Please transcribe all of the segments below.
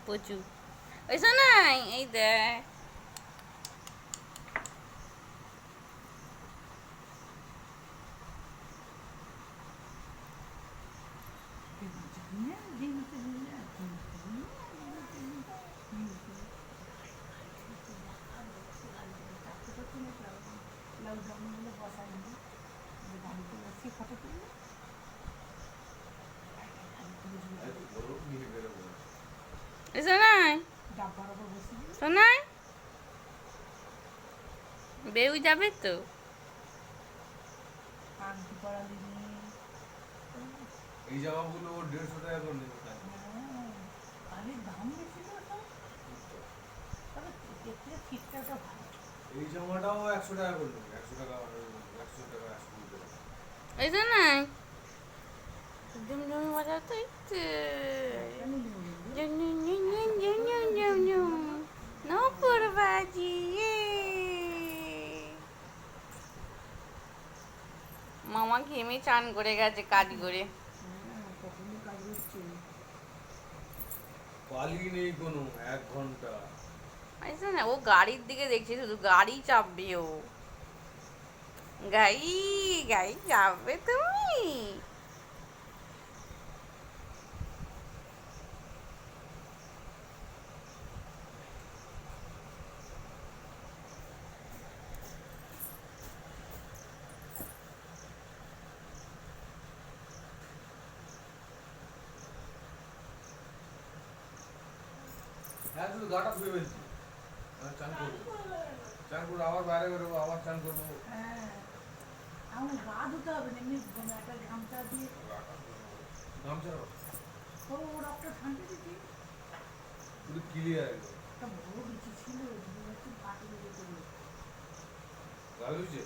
প্রচুর ওইসব নাই এই দেখ ওইসব নাই শোনাই বেউ যাবে তো এই জামাগুলো 150 টাকা করে নেবে এই জামাটাও 100 টাকা করে নেবে 100 টাকা 100 টাকা 120 টাকা ওইসব নাই ঝুমঝুমি বাজাতে নপুর বাজি মামা ঘেমে চান করে গেছে কাজ করে পালি নেই কোনো 1 ঘন্টা আচ্ছা না ও গাড়ির দিকে দেখছি শুধু গাড়ি চাপবে ও গাড়ি গাড়ি চাপবে তুমি হ্যাঁ শুধু গাটা ধুয়ে ফেলছি চান করবো চান করবো আবার বাইরে বেরোবো আবার চান করবো আমার গা ধুতে হবে না এমনি একটা গামছা দিয়ে গামছা ওর একটা ঠান্ডা দিচ্ছি পুরো ক্লিয়ার একদম একটা বড় বিচি ছিল পাটি লেগে লাল হয়েছে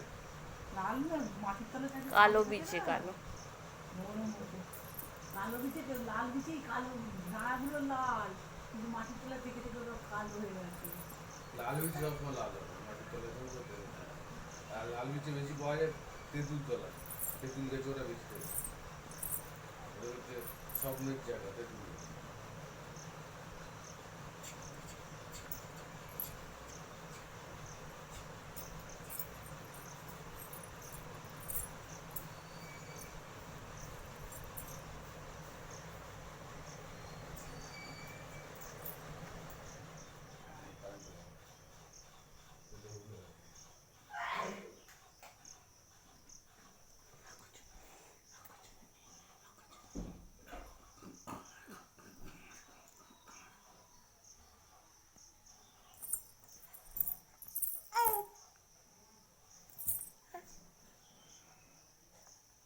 লাল না মাটির তলে থাকে কালো বিছে কালো কালো বিচে লাল বিচেই কালো গাগুলো লাল কিন্তু মাটির তলা থেকে থেকে ওরা কালো হয়ে গেছে লাল হয়েছে সবসময় লাল হবে মাটির তলে আর লাল বিচে বেশি পাওয়া যায় তেঁতুল তলা তেঁতুল গাছে ওরা বেশি থাকে ওটা হচ্ছে স্বপ্নের জায়গা তেঁতুল